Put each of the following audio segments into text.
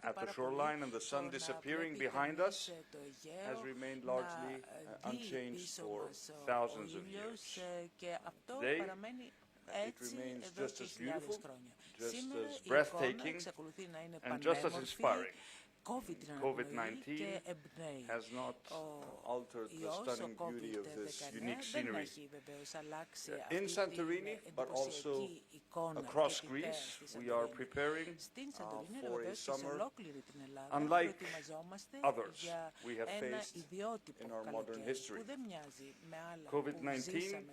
at the shoreline, and the sun disappearing behind us has remained largely unchanged for thousands of years. Today, it remains just as beautiful, just as breathtaking, and just as inspiring. COVID-19 has not altered the stunning beauty of this unique scenery. In Santorini, but also across Greece, we are preparing for a summer unlike others we have faced in our modern history. COVID-19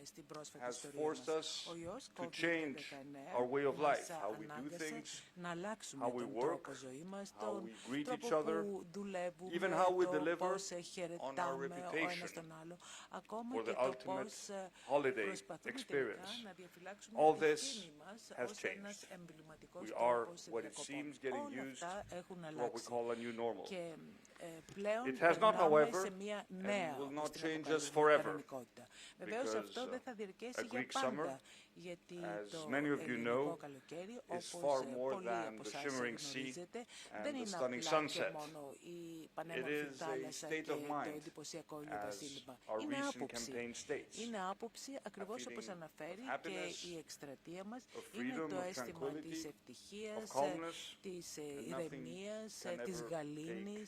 has forced us to change our way of life, how we do things, how we work, how we greet each other, even how we deliver on our reputation for the ultimate holiday experience. All this has changed. We are, what it seems, getting used to what we call a new normal. It has not, however, and will not change us forever, because a Greek summer, as many of you know, is far more than the shimmering sea and the stunning sunset. It is a state of mind, as our recent campaign states. A feeling of happiness, of freedom, of tranquility, of calmness, and nothing can ever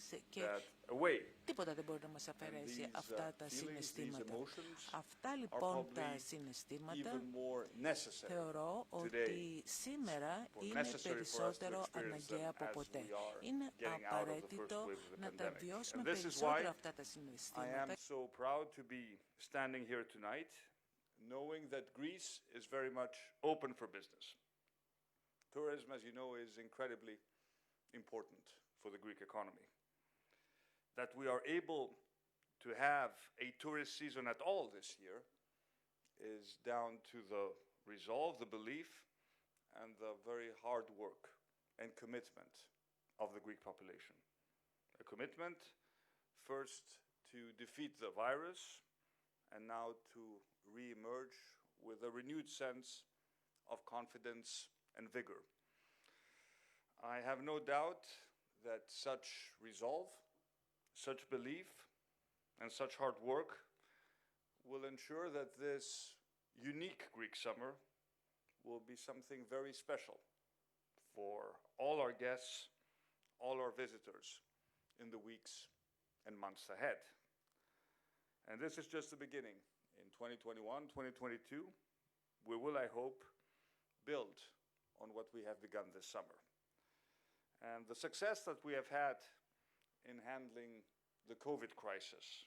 take that away. Τίποτα δεν μπορεί να μας αφαιρέσει αυτά τα συναισθήματα. Αυτά λοιπόν τα συναισθήματα θεωρώ ότι σήμερα είναι περισσότερο αναγκαία από ποτέ. Είναι απαραίτητο να τα βιώσουμε περισσότερο αυτά τα συναισθήματα. I am so proud to be standing here tonight, knowing that Greece is very much open for business. Tourism, as you know, is incredibly important for the Greek economy. That we are able to have a tourist season at all this year is down to the resolve, the belief, and the very hard work and commitment of the Greek population. A commitment first to defeat the virus, and now to re-emerge with a renewed sense of confidence and vigor. I have no doubt that such resolve, such belief, and such hard work will ensure that this unique Greek summer will be something very special for all our guests, all our visitors in the weeks and months ahead. And this is just the beginning. In 2021, 2022, we will, I hope, build on what we have begun this summer. And the success that we have had in handling the COVID crisis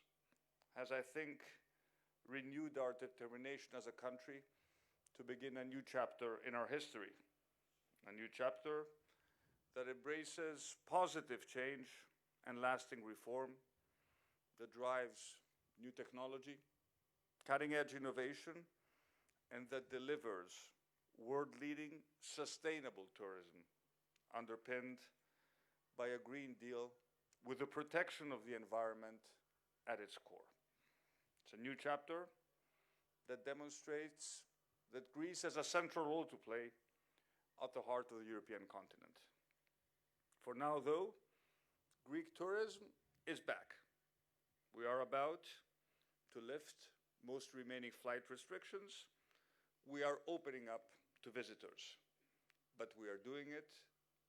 has, I think, renewed our determination as a country to begin a new chapter in our history. A new chapter that embraces positive change and lasting reform, that drives new technology, cutting-edge innovation, and that delivers world-leading, sustainable tourism underpinned by a Green Deal with the protection of the environment at its core. It's a new chapter that demonstrates that Greece has a central role to play at the heart of the European continent. For now, though, Greek tourism is back. We are about to lift most remaining flight restrictions. We are opening up to visitors, but we are doing it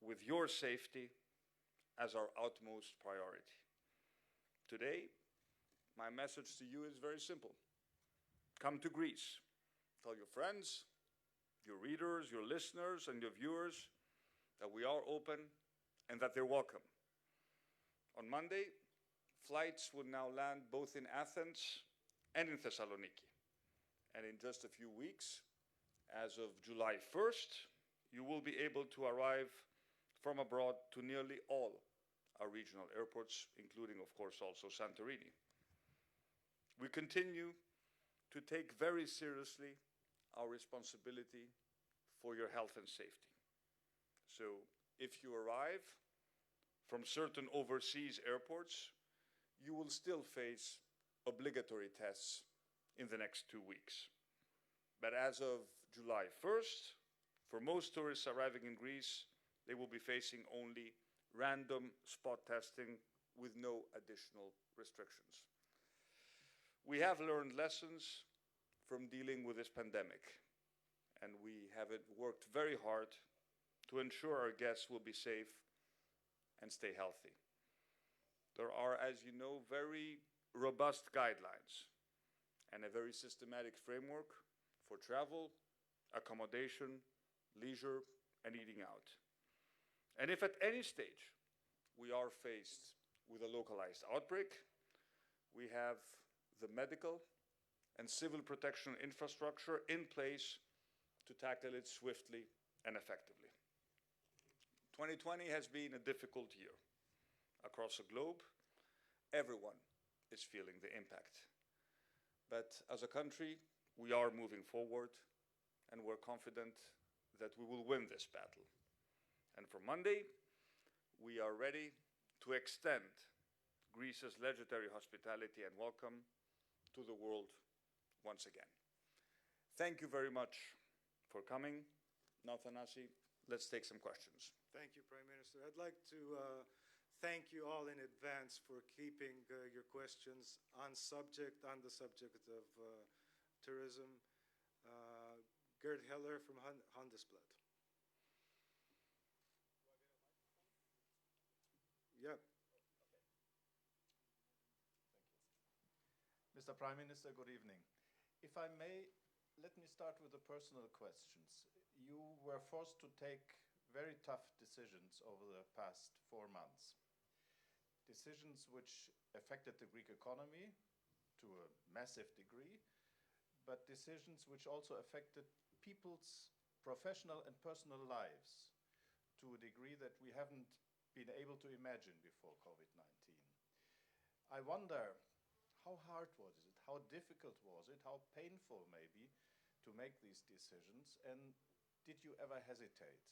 with your safety as our utmost priority. Today, my message to you is very simple. Come to Greece. Tell your friends, your readers, your listeners, and your viewers that we are open and that they're welcome. On Monday, flights will now land both in Athens and in Thessaloniki. And in just a few weeks, as of July 1st, you will be able to arrive from abroad to nearly all our regional airports, including, of course, also Santorini. We continue to take very seriously our responsibility for your health and safety. So if you arrive from certain overseas airports, you will still face obligatory tests in the next 2 weeks. But as of July 1st, for most tourists arriving in Greece, they will be facing only random spot testing with no additional restrictions. We have learned lessons from dealing with this pandemic, and we have worked very hard to ensure our guests will be safe and stay healthy. There are, as you know, very robust guidelines and a very systematic framework for travel, accommodation, leisure, and eating out. And if at any stage we are faced with a localized outbreak, we have the medical and civil protection infrastructure in place to tackle it swiftly and effectively. 2020 has been a difficult year. Across the globe, everyone is feeling the impact. But as a country, we are moving forward, and we're confident that we will win this battle. And for Monday, we are ready to extend Greece's legendary hospitality and welcome to the world once again. Thank you very much for coming. Now, Thanasi, let's take some questions. Thank you, Prime Minister. I'd like to thank you all in advance for keeping your questions on the subject of tourism. Gerd Heller from Handelsblad. Yeah. Mr. Prime Minister, good evening. If I may, let me start with the personal questions. You were forced to take very tough decisions over the past 4 months. Decisions which affected the Greek economy to a massive degree, but decisions which also affected people's professional and personal lives to a degree that we haven't been able to imagine before COVID-19. I wonder, how hard was it? How difficult was it? How painful maybe to make these decisions? And did you ever hesitate?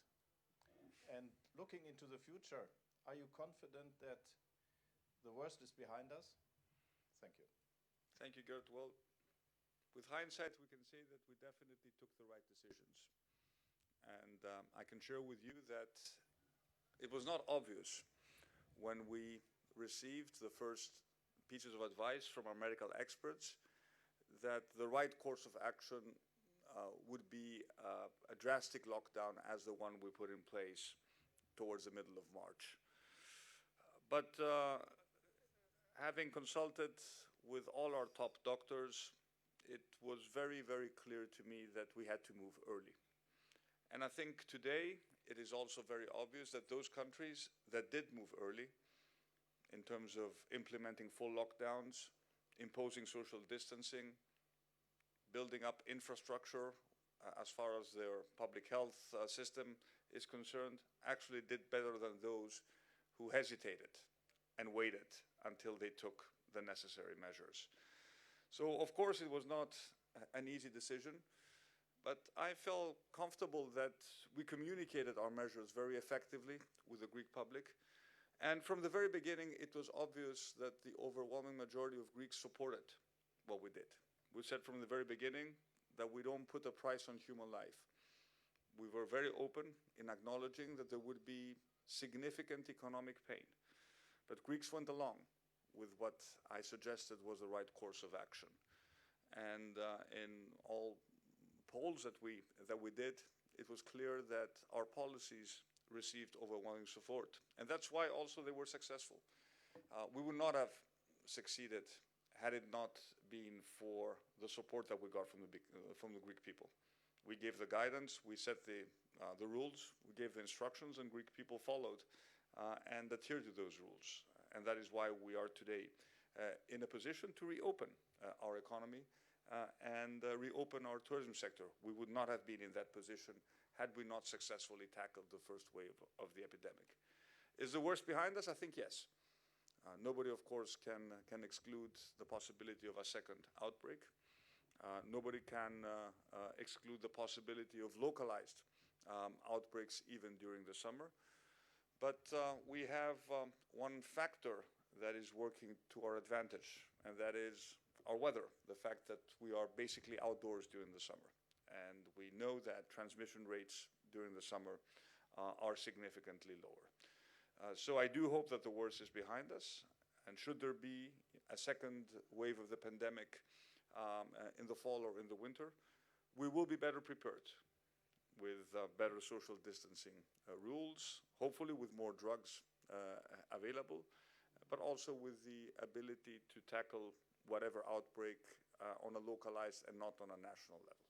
And looking into the future, are you confident that the worst is behind us? Thank you. Thank you, Gert. Well, with hindsight, we can say that we definitely took the right decisions. And I can share with you that it was not obvious when we received the first pieces of advice from our medical experts that the right course of action would be a drastic lockdown as the one we put in place towards the middle of March. But having consulted with all our top doctors, it was very, very clear to me that we had to move early. And I think today it is also very obvious that those countries that did move early in terms of implementing full lockdowns, imposing social distancing, building up infrastructure as far as their public health system is concerned, actually did better than those who hesitated and waited until they took the necessary measures. So, of course, it was not an easy decision, but I felt comfortable that we communicated our measures very effectively with the Greek public. And from the very beginning, it was obvious that the overwhelming majority of Greeks supported what we did. We said from the very beginning that we don't put a price on human life. We were very open in acknowledging that there would be significant economic pain. But Greeks went along with what I suggested was the right course of action. And in all polls that we did, it was clear that our policies received overwhelming support. And that's why also they were successful. We would not have succeeded had it not been for the support that we got from the Greek people. We gave the guidance, we set the rules, we gave the instructions, and Greek people followed and adhered to those rules. And that is why we are today in a position to reopen our economy and reopen our tourism sector. We would not have been in that position had we not successfully tackled the first wave of the epidemic. Is the worst behind us? I think yes. Nobody, of course, can exclude the possibility of a second outbreak. Nobody can exclude the possibility of localized outbreaks even during the summer. But we have one factor that is working to our advantage, and that is our weather, the fact that we are basically outdoors during the summer. And we know that transmission rates during the summer are significantly lower. So I do hope that the worst is behind us, and should there be a second wave of the pandemic in the fall or in the winter, we will be better prepared with better social distancing rules, hopefully with more drugs available, but also with the ability to tackle whatever outbreak on a localized and not on a national level.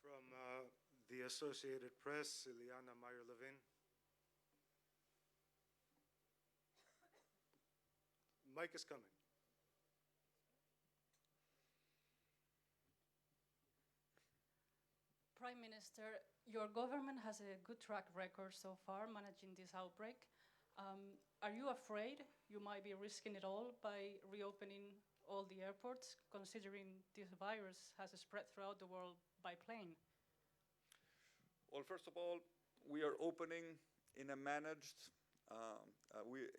From the Associated Press, Ileana Meyer-Levin. Mic is coming. Prime Minister, your government has a good track record so far managing this outbreak. Are you afraid you might be risking it all by reopening all the airports, considering this virus has spread throughout the world by plane? Well, first of all, we are opening in a managed,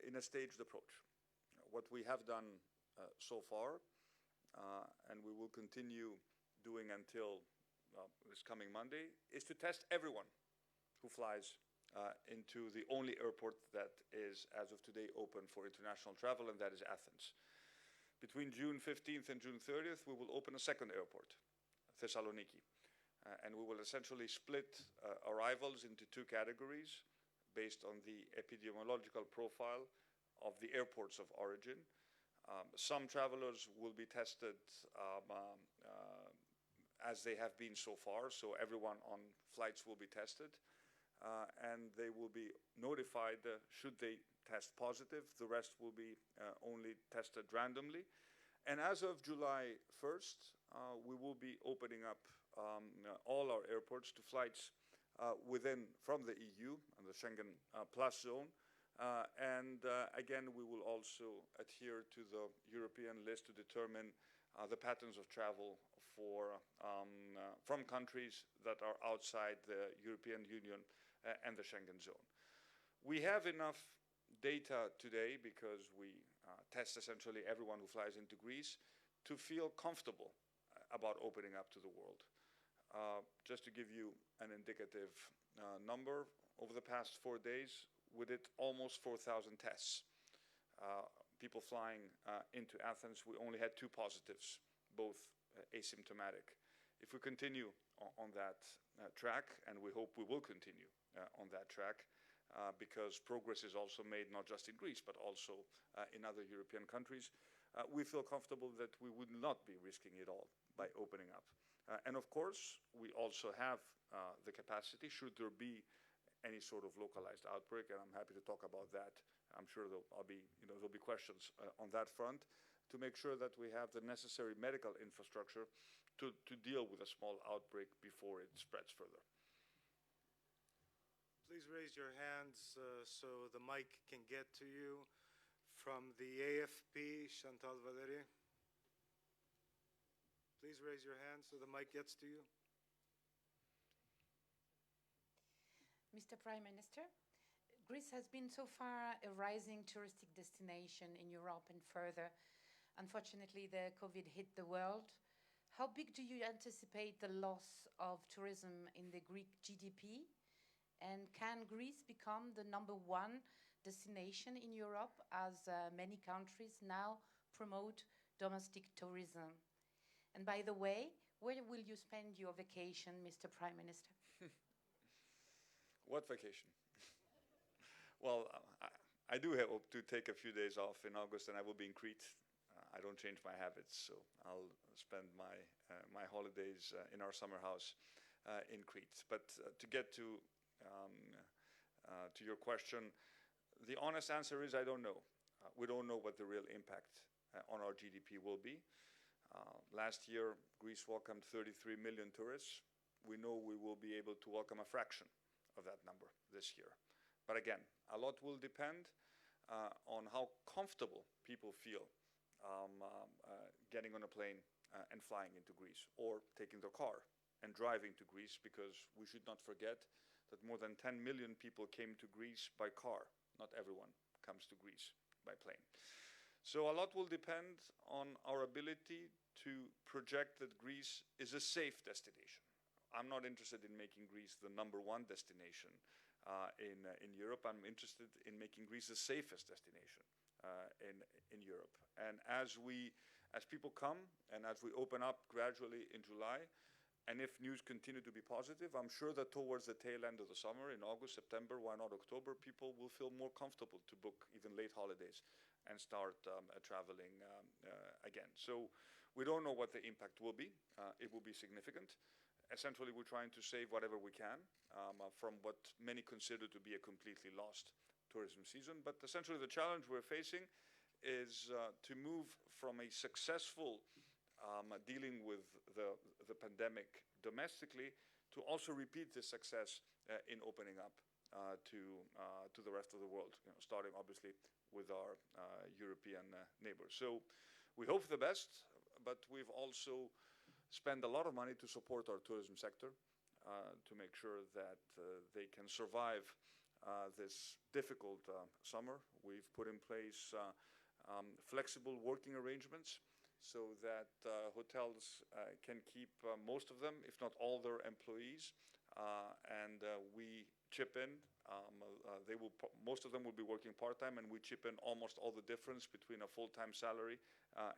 in a staged approach. What we have done so far, and we will continue doing until this coming Monday, is to test everyone who flies into the only airport that is, as of today, open for international travel, and that is Athens. Between June 15th and June 30th, we will open a second airport, Thessaloniki, and we will essentially split arrivals into two categories based on the epidemiological profile of the airports of origin. Some travelers will be tested as they have been so far, so everyone on flights will be tested, and they will be notified should they test positive. The rest will be only tested randomly. And as of July 1st, we will be opening up all our airports to flights from the EU and the Schengen Plus zone. And again, we will also adhere to the European list to determine the patterns of travel from countries that are outside the European Union and the Schengen zone. We have enough data today, because we test essentially everyone who flies into Greece, to feel comfortable about opening up to the world. Just to give you an indicative number, over the past 4 days, we did almost 4,000 tests. People flying into Athens, we only had 2 positives, both asymptomatic. If we continue on that track, and we hope we will continue on that track, because progress is also made not just in Greece, but also in other European countries, we feel comfortable that we would not be risking it all by opening up. And of course, we also have the capacity, should there be any sort of localized outbreak, and I'm happy to talk about that. I'm sure there'll be questions on that front, to make sure that we have the necessary medical infrastructure to deal with a small outbreak before it spreads further. Please raise your hands so the mic can get to you. From the AFP, Chantal Valéry. Please raise your hand so the mic gets to you. Mr. Prime Minister, Greece has been so far a rising touristic destination in Europe and further. Unfortunately, the COVID hit the world. How big do you anticipate the loss of tourism in the Greek GDP? And can Greece become the #1 destination in Europe, as many countries now promote domestic tourism? And by the way, where will you spend your vacation, Mr. Prime Minister? What vacation? Well, I do hope to take a few days off in August, and I will be in Crete. I don't change my habits, so I'll spend my holidays in our summer house in Crete. But to get to your question, the honest answer is I don't know. We don't know what the real impact on our GDP will be. Last year, Greece welcomed 33 million tourists. We know we will be able to welcome a fraction of that number this year. But again, a lot will depend on how comfortable people feel getting on a plane and flying into Greece, or taking their car and driving to Greece, because we should not forget that more than 10 million people came to Greece by car. Not everyone comes to Greece by plane. So a lot will depend on our ability to project that Greece is a safe destination. I'm not interested in making Greece the #1 destination in Europe. I'm interested in making Greece the safest destination in Europe. And as people come and as we open up gradually in July, and if news continue to be positive, I'm sure that towards the tail end of the summer, in August, September, why not October, people will feel more comfortable to book even late holidays and start traveling again. So we don't know what the impact will be. It will be significant. Essentially, we're trying to save whatever we can from what many consider to be a completely lost tourism season. But essentially, the challenge we're facing is to move from a successful dealing with the pandemic domestically to also repeat this success in opening up to the rest of the world, starting obviously with our European neighbors. So we hope for the best, but we've also spent a lot of money to support our tourism sector to make sure that they can survive this difficult summer. We've put in place flexible working arrangements so that hotels can keep most of them, if not all their employees, and we chip in. Most of them will be working part-time, and we chip in almost all the difference between a full-time salary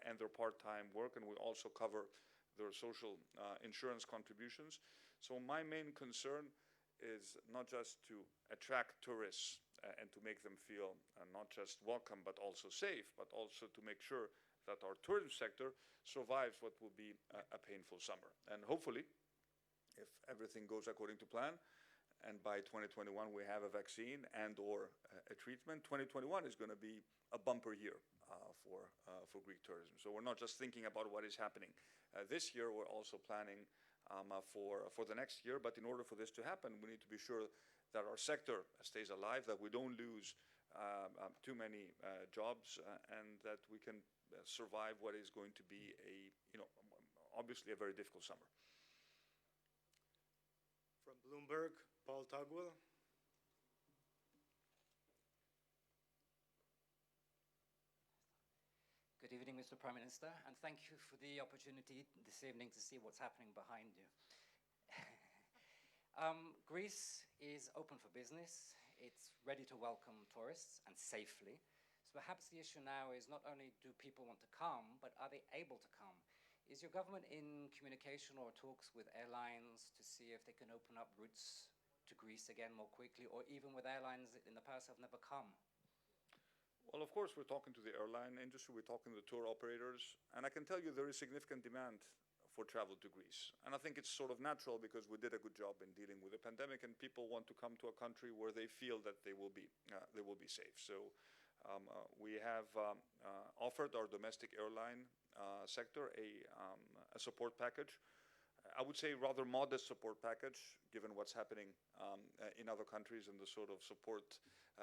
and their part-time work, and we also cover their social insurance contributions. So my main concern is not just to attract tourists and to make them feel not just welcome but also safe, but also to make sure that our tourism sector survives what will be a painful summer. And hopefully, if everything goes according to plan, and by 2021 we have a vaccine and or a treatment, 2021 is going to be a bumper year for Greek tourism. So we're not just thinking about what is happening this year, we're also planning for the next year. But in order for this to happen, we need to be sure that our sector stays alive, that we don't lose too many jobs, and that we can survive what is going to be obviously a very difficult summer. From Bloomberg, Paul Tugwell. Good evening, Mr. Prime Minister, and thank you for the opportunity this evening to see what's happening behind you. Greece is open for business. It's ready to welcome tourists, and safely. So perhaps the issue now is not only do people want to come, but are they able to come? Is your government in communication or talks with airlines to see if they can open up routes to Greece again more quickly, or even with airlines that in the past have never come? Well, of course, we're talking to the airline industry, we're talking to the tour operators, and I can tell you there is significant demand for travel to Greece. And I think it's sort of natural because we did a good job in dealing with the pandemic, and people want to come to a country where they feel that they will be safe. So we have offered our domestic airline sector a support package. I would say rather modest support package, given what's happening in other countries and the sort of support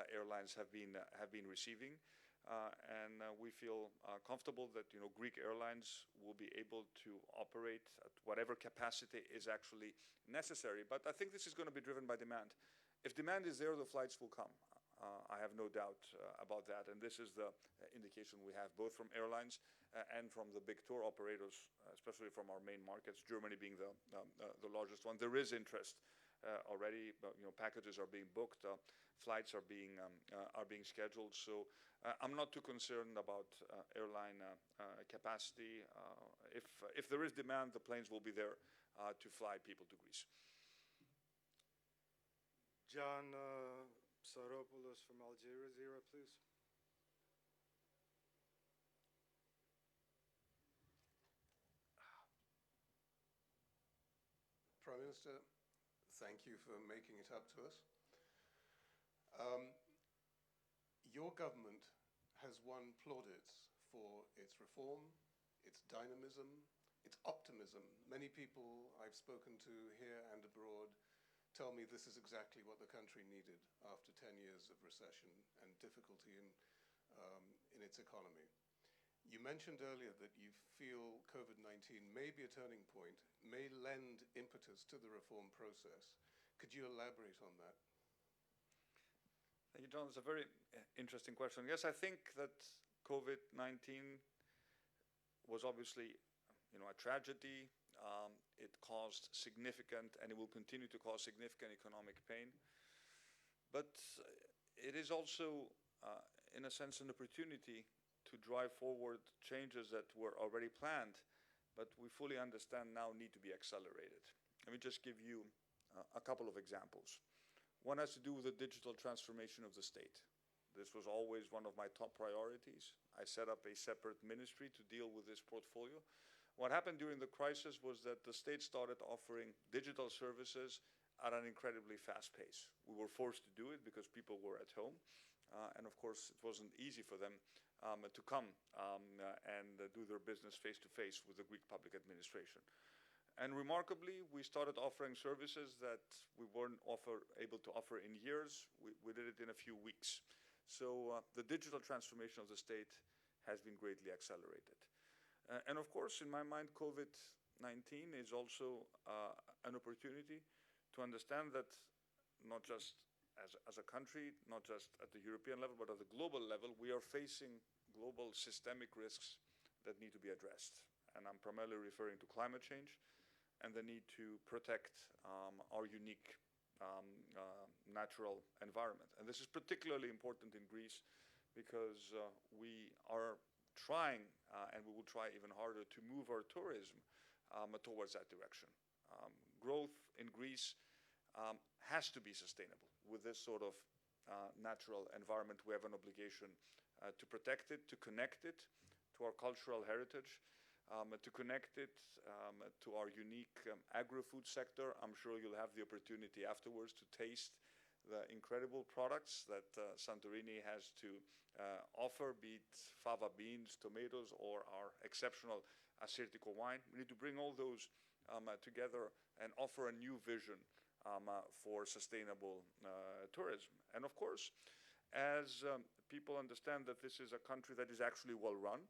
airlines have been receiving. And we feel comfortable that Greek airlines will be able to operate at whatever capacity is actually necessary. But I think this is going to be driven by demand. If demand is there, the flights will come. I have no doubt about that, and this is the indication we have both from airlines and from the big tour operators, especially from our main markets, Germany being the largest one. There is interest already. Packages are being booked, flights are being scheduled. So I'm not too concerned about airline capacity. If there is demand, the planes will be there to fly people to Greece. John Saropoulos from Al Jazeera, please. Prime Minister, thank you for making it up to us. Your government has won plaudits for its reform, its dynamism, its optimism. Many people I've spoken to here and abroad tell me this is exactly what the country needed after 10 years of recession and difficulty in its economy. You mentioned earlier that you feel COVID-19 may be a turning point, may lend impetus to the reform process. Could you elaborate on that? Thank you, John. It's a very interesting question. Yes, I think that COVID-19 was obviously, a tragedy. It caused significant, and it will continue to cause significant economic pain. But it is also, in a sense, an opportunity to drive forward changes that were already planned, but we fully understand now need to be accelerated. Let me just give you a couple of examples. One has to do with the digital transformation of the state. This was always one of my top priorities. I set up a separate ministry to deal with this portfolio. What happened during the crisis was that the state started offering digital services at an incredibly fast pace. We were forced to do it because people were at home. And of course, it wasn't easy for them to come and do their business face-to-face with the Greek public administration. And remarkably, we started offering services that we weren't able to offer in years. We did it in a few weeks. So the digital transformation of the state has been greatly accelerated. And of course, in my mind, COVID-19 is also an opportunity to understand that not just as a country, not just at the European level, but at the global level, we are facing global systemic risks that need to be addressed. And I'm primarily referring to climate change and the need to protect our unique natural environment. And this is particularly important in Greece because we are trying, and we will try even harder, to move our tourism towards that direction. Growth in Greece has to be sustainable. With this sort of natural environment, we have an obligation to protect it, to connect it to our cultural heritage, to connect it to our unique agri-food sector. I'm sure you'll have the opportunity afterwards to taste the incredible products that Santorini has to offer, be it fava beans, tomatoes, or our exceptional Assyrtiko wine. We need to bring all those together and offer a new vision for sustainable tourism. And of course, as people understand that this is a country that is actually well run,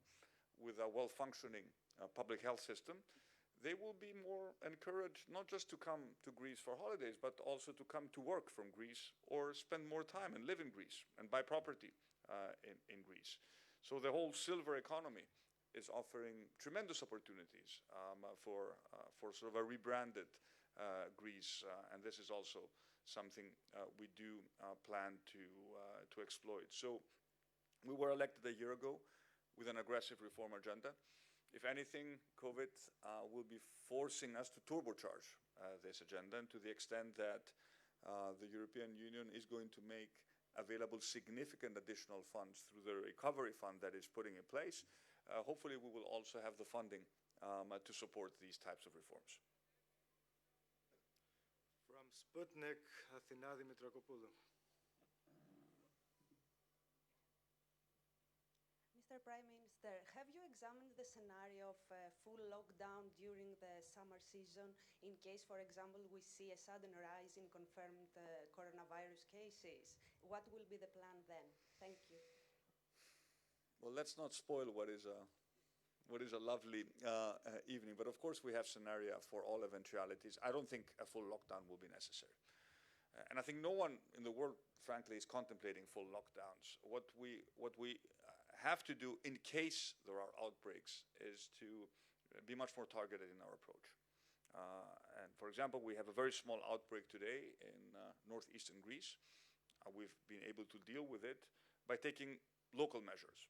with a well-functioning public health system, they will be more encouraged not just to come to Greece for holidays, but also to come to work from Greece or spend more time and live in Greece and buy property in Greece. So the whole silver economy is offering tremendous opportunities for sort of a rebranded Greece, and this is also something we do plan to exploit. So we were elected a year ago with an aggressive reform agenda. If anything, COVID will be forcing us to turbocharge this agenda, and to the extent that the European Union is going to make available significant additional funds through the recovery fund that is putting in place, hopefully we will also have the funding to support these types of reforms. From Sputnik, Athina Dimitrakopoulou. Mr. Prime Minister, have you examined the scenario of full lockdown during the summer season in case, for example, we see a sudden rise in confirmed coronavirus cases? What will be the plan then? Thank you. Well, let's not spoil what is a lovely evening, but of course we have scenario for all eventualities. I don't think a full lockdown will be necessary. And I think no one in the world, frankly, is contemplating full lockdowns. What we have to do in case there are outbreaks is to be much more targeted in our approach. And for example, we have a very small outbreak today in northeastern Greece. We've been able to deal with it by taking local measures.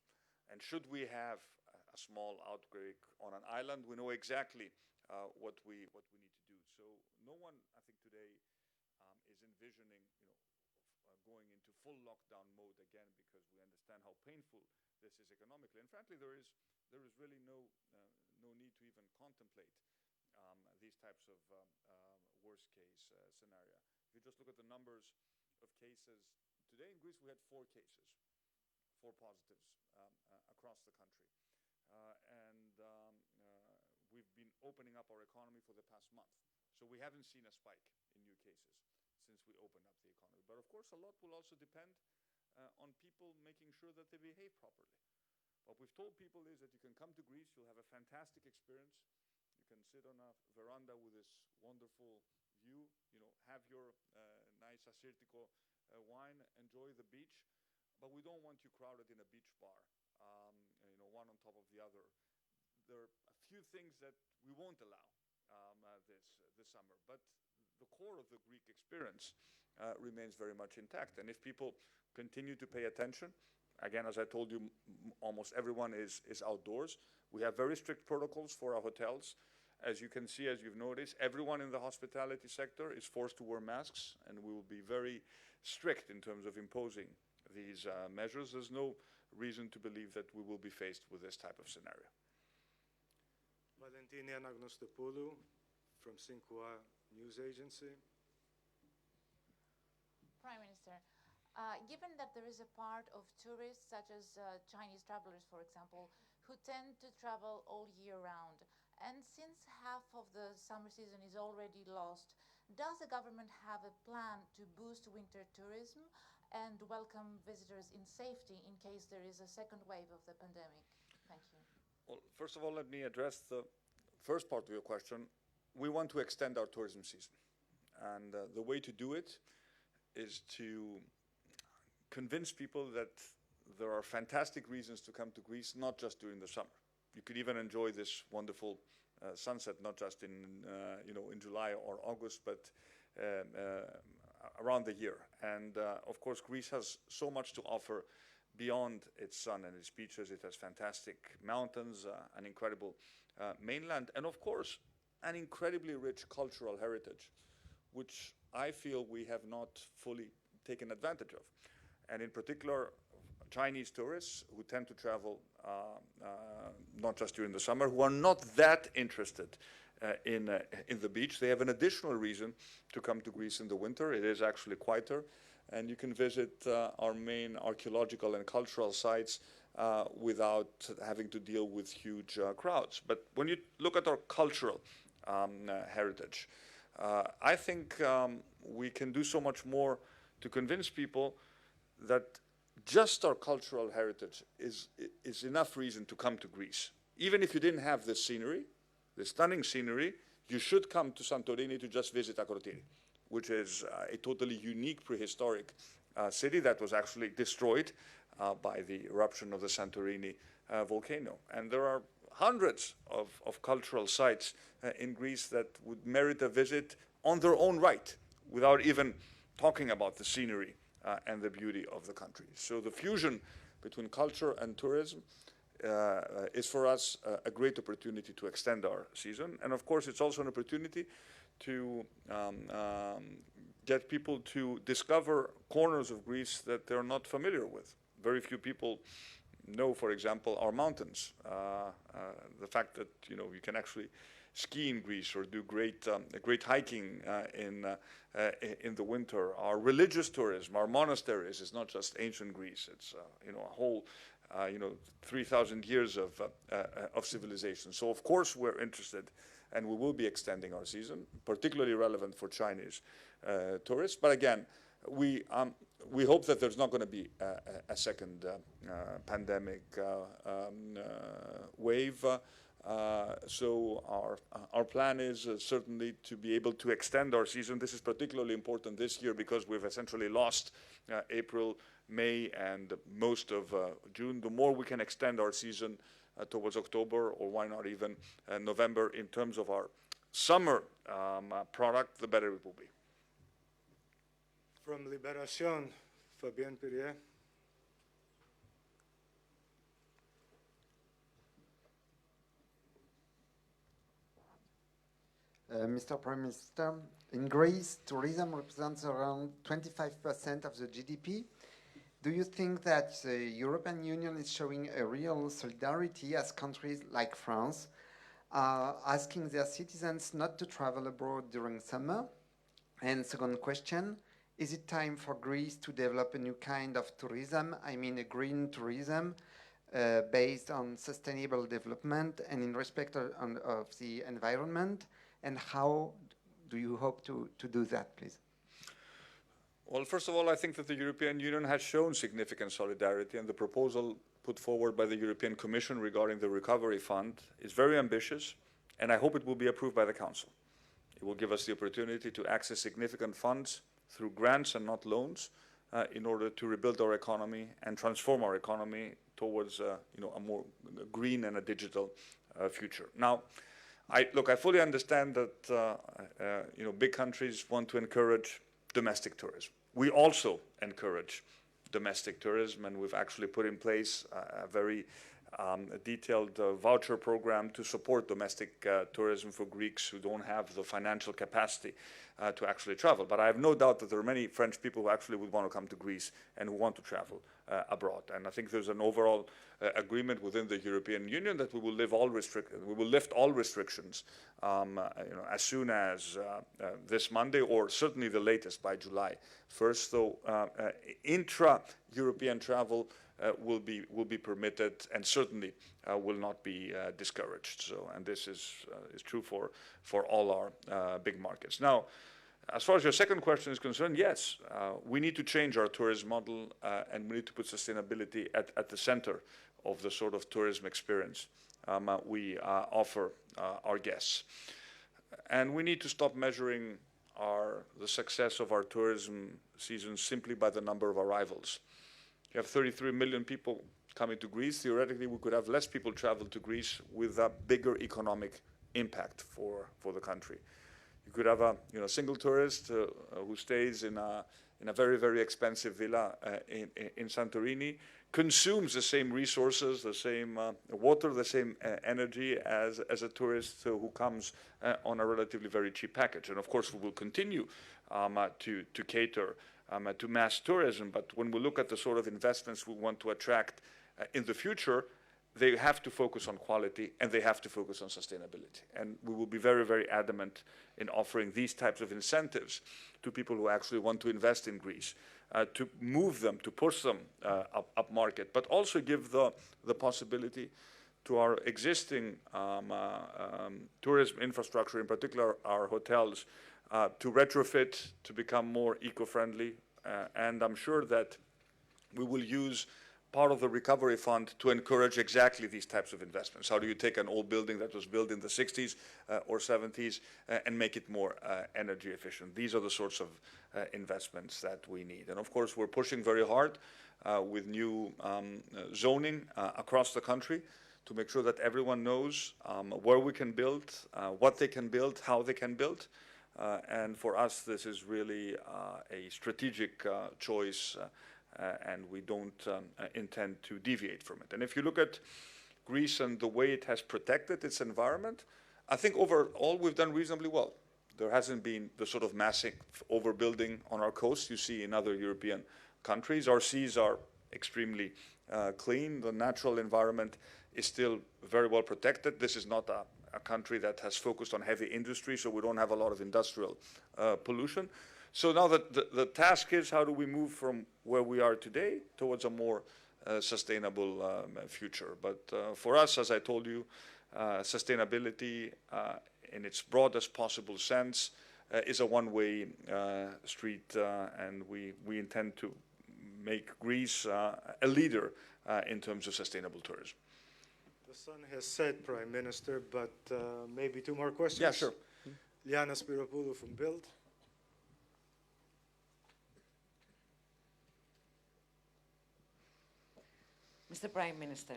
And should we have a small outbreak on an island, we know exactly what we need to do. So no one, I think, today is envisioning going into full lockdown mode again, because we understand how painful this is economically. And frankly, there is really no need to even contemplate these types of worst case scenario. If you just look at the numbers of cases today in Greece, we had 4 cases, 4 positives across the country. We've been opening up our economy for the past month. So we haven't seen a spike in new cases since we opened up the economy. But of course, a lot will also depend on people making sure that they behave properly. What we've told people is that you can come to Greece, you'll have a fantastic experience. You can sit on a veranda with this wonderful view, have your nice Assyrtiko wine, enjoy the beach. But we don't want you crowded in a beach bar, one on top of the other. There are a few things that we won't allow this summer, but the core of the Greek experience remains very much intact. And if people continue to pay attention, again, as I told you, almost everyone is outdoors. We have very strict protocols for our hotels. As you can see, as you've noticed, everyone in the hospitality sector is forced to wear masks, and we will be very strict in terms of imposing these measures. There's no reason to believe that we will be faced with this type of scenario. Valentini Anagnostopoulou from Xinhua News Agency. Prime Minister, given that there is a part of tourists, such as Chinese travelers, for example, who tend to travel all year round, and since half of the summer season is already lost, does the government have a plan to boost winter tourism and welcome visitors in safety in case there is a second wave of the pandemic? Thank you. Well, first of all, let me address the first part of your question. We want to extend our tourism season. And the way to do it is to convince people that there are fantastic reasons to come to Greece, not just during the summer. You could even enjoy this wonderful sunset, not just in July or August, but around the year. And of course, Greece has so much to offer beyond its sun and its beaches. It has fantastic mountains, an incredible mainland, and of course, an incredibly rich cultural heritage, which I feel we have not fully taken advantage of. And in particular, Chinese tourists who tend to travel not just during the summer, who are not that interested in the beach. They have an additional reason to come to Greece in the winter. It is actually quieter, and you can visit our main archaeological and cultural sites without having to deal with huge crowds. But when you look at our cultural heritage, I think we can do so much more to convince people that just our cultural heritage is enough reason to come to Greece. Even if you didn't have this scenery, the stunning scenery, you should come to Santorini to just visit Akrotiri, which is a totally unique prehistoric city that was actually destroyed by the eruption of the Santorini volcano. And there are hundreds of cultural sites in Greece that would merit a visit on their own right, without even talking about the scenery and the beauty of the country. So the fusion between culture and tourism is for us a great opportunity to extend our season. And of course, it's also an opportunity to get people to discover corners of Greece that they're not familiar with. Very few people know, for example, our mountains. The fact that you can actually ski in Greece or do great hiking in the winter. Our religious tourism, our monasteries, is not just ancient Greece. It's a whole 3,000 years of civilization. So of course we're interested, and we will be extending our season, particularly relevant for Chinese tourists. But again, we hope that there's not going to be a second pandemic wave. So our plan is certainly to be able to extend our season. This is particularly important this year because we've essentially lost April, May, and most of June. The more we can extend our season towards October, or why not even November, in terms of our summer product, the better it will be. From Libération, Fabienne Perrier. Mr. Prime Minister, in Greece, tourism represents around 25% of the GDP. Do you think that the European Union is showing a real solidarity as countries like France are asking their citizens not to travel abroad during summer? And second question, is it time for Greece to develop a new kind of tourism, I mean a green tourism, based on sustainable development and in respect of the environment? And how do you hope to do that, please? Well, first of all, I think that the European Union has shown significant solidarity, and the proposal put forward by the European Commission regarding the Recovery Fund is very ambitious, and I hope it will be approved by the Council. It will give us the opportunity to access significant funds through grants and not loans in order to rebuild our economy and transform our economy towards a more green and a digital future. Now, Look, I fully understand that big countries want to encourage domestic tourism. We also encourage domestic tourism, and we've actually put in place a very detailed voucher program to support domestic tourism for Greeks who don't have the financial capacity to actually travel. But I have no doubt that there are many French people who actually would want to come to Greece and who want to travel abroad. And I think there's an overall agreement within the European Union that we will lift all restrictions as soon as this Monday, or certainly the latest by July 1st. So intra-European travel will be permitted, and certainly will not be discouraged. So, and this is true for all our big markets. Now, as far as your second question is concerned, yes, we need to change our tourism model, and we need to put sustainability at the center of the sort of tourism experience we offer our guests. And we need to stop measuring the success of our tourism season simply by the number of arrivals. You have 33 million people coming to Greece. Theoretically, we could have less people travel to Greece with a bigger economic impact for the country. You could have a single tourist who stays in a very, very expensive villa in Santorini, consumes the same resources, the same water, the same energy as a tourist who comes on a relatively very cheap package. And of course, we will continue to cater to mass tourism. But when we look at the sort of investments we want to attract in the future, they have to focus on quality and they have to focus on sustainability. And we will be very, very adamant in offering these types of incentives to people who actually want to invest in Greece, to move them, to push them up market, but also give the possibility to our existing tourism infrastructure, in particular our hotels, to retrofit, to become more eco-friendly. And I'm sure that we will use part of the recovery fund to encourage exactly these types of investments. How do you take an old building that was built in the 60s or 70s and make it more energy efficient? These are the sorts of investments that we need. And of course, we're pushing very hard with new zoning across the country to make sure that everyone knows where we can build, what they can build, how they can build. And for us, this is really a strategic choice, and we don't intend to deviate from it. And if you look at Greece and the way it has protected its environment, I think overall we've done reasonably well. There hasn't been the sort of massive overbuilding on our coast you see in other European countries. Our seas are extremely clean. The natural environment is still very well protected. This is not a country that has focused on heavy industry, so we don't have a lot of industrial pollution. So now the task is, how do we move from where we are today towards a more sustainable future? But for us, as I told you, sustainability in its broadest possible sense is a one-way street, and we intend to make Greece a leader in terms of sustainable tourism. The sun has set, Prime Minister, but maybe two more questions. Yeah, sure. Liana Spiropoulou from Bild. Mr. Prime Minister,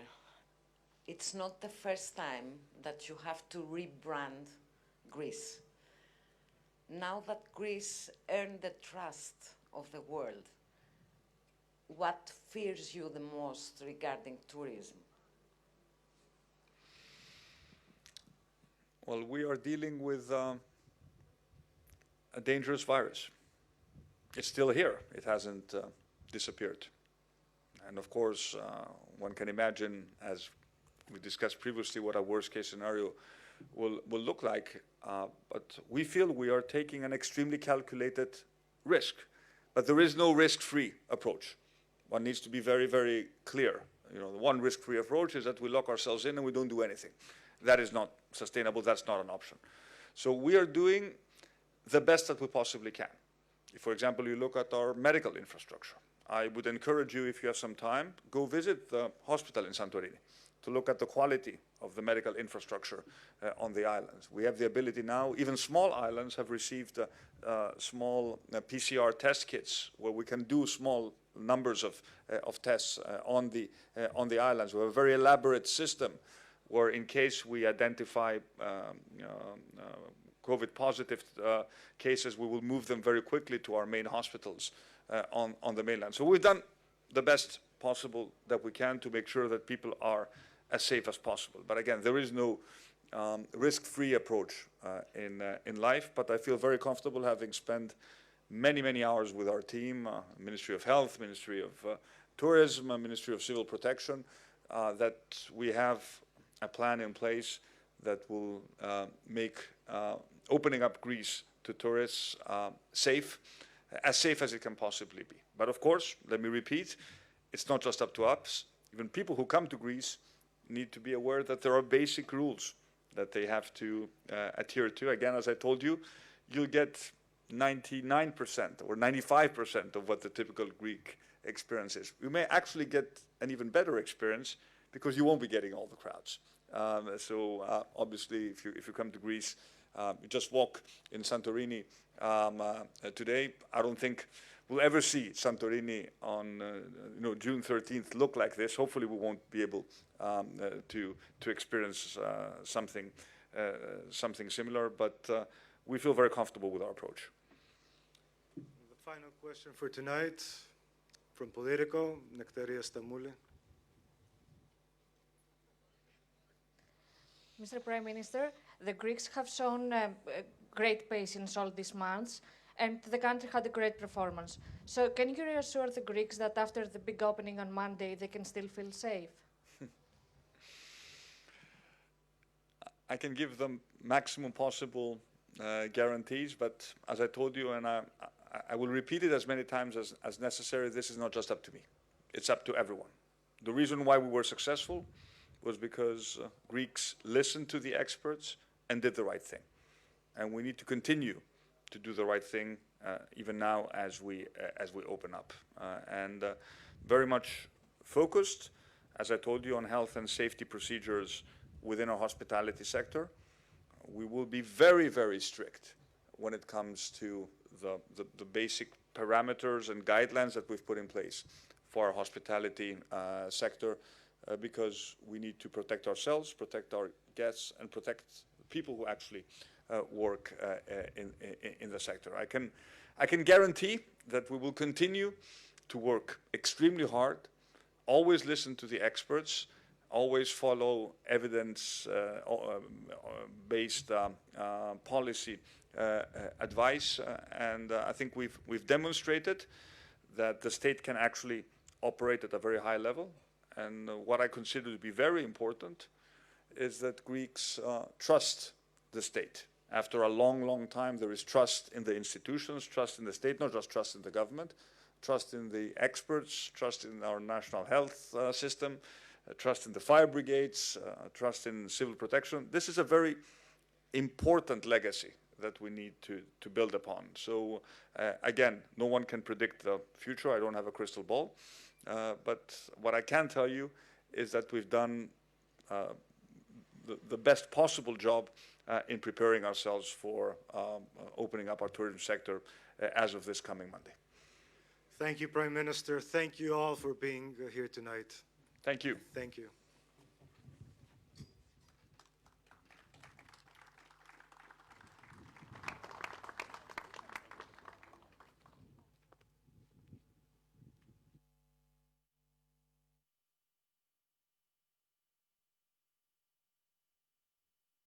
it's not the first time that you have to rebrand Greece. Now that Greece earned the trust of the world, what fears you the most regarding tourism? Well, we are dealing with a dangerous virus. It's still here. It hasn't disappeared. And of course, one can imagine, as we discussed previously, what a worst-case scenario will look like. But we feel we are taking an extremely calculated risk. But there is no risk-free approach. One needs to be very, very clear. The one risk-free approach is that we lock ourselves in and we don't do anything. That is not sustainable. That's not an option. So we are doing the best that we possibly can. If, for example, you look at our medical infrastructure, I would encourage you, if you have some time, go visit the hospital in Santorini to look at the quality of the medical infrastructure on the islands. We have the ability now, even small islands have received small PCR test kits where we can do small numbers of tests on the islands. We have a very elaborate system where in case we identify COVID positive cases, we will move them very quickly to our main hospitals on the mainland. So we've done the best possible that we can to make sure that people are as safe as possible. But again, there is no risk-free approach in life, but I feel very comfortable having spent many, many hours with our team, Ministry of Health, Ministry of Tourism, Ministry of Civil Protection, that we have a plan in place that will make opening up Greece to tourists safe as it can possibly be. But of course, let me repeat, it's not just up to us. Even people who come to Greece need to be aware that there are basic rules that they have to adhere to. Again, as I told you, you'll get 99% or 95% of what the typical Greek experience is. You may actually get an even better experience because you won't be getting all the crowds. Obviously, if you come to Greece, you just walk in Santorini today. I don't think we'll ever see Santorini on June 13th look like this. Hopefully, we won't be able to experience something similar, but we feel very comfortable with our approach. The final question for tonight from Politico, Nectaria Stamouli. Mr. Prime Minister, the Greeks have shown a great patience all these months, and the country had a great performance. So can you reassure the Greeks that after the big opening on Monday, they can still feel safe? I can give them maximum possible guarantees, but as I told you, and I will repeat it as many times as necessary, this is not just up to me. It's up to everyone. The reason why we were successful was because Greeks listened to the experts and did the right thing. And we need to continue to do the right thing even now as we open up. And very much focused, as I told you, on health and safety procedures within our hospitality sector. We will be very, very strict when it comes to the basic parameters and guidelines that we've put in place for our hospitality sector, because we need to protect ourselves, protect our guests, and protect people who actually work in the sector. I can guarantee that we will continue to work extremely hard, always listen to the experts, always follow evidence-based policy advice, and I think we've demonstrated that the state can actually operate at a very high level. And what I consider to be very important is that Greeks trust the state. After a long, long time, there is trust in the institutions, trust in the state, not just trust in the government, trust in the experts, trust in our national health system, trust in the fire brigades, trust in civil protection. This is a very important legacy that we need to build upon. So again, no one can predict the future. I don't have a crystal ball. But what I can tell you is that we've done the best possible job in preparing ourselves for opening up our tourism sector as of this coming Monday. Thank you, Prime Minister. Thank you all for being here tonight. Thank you. Thank you.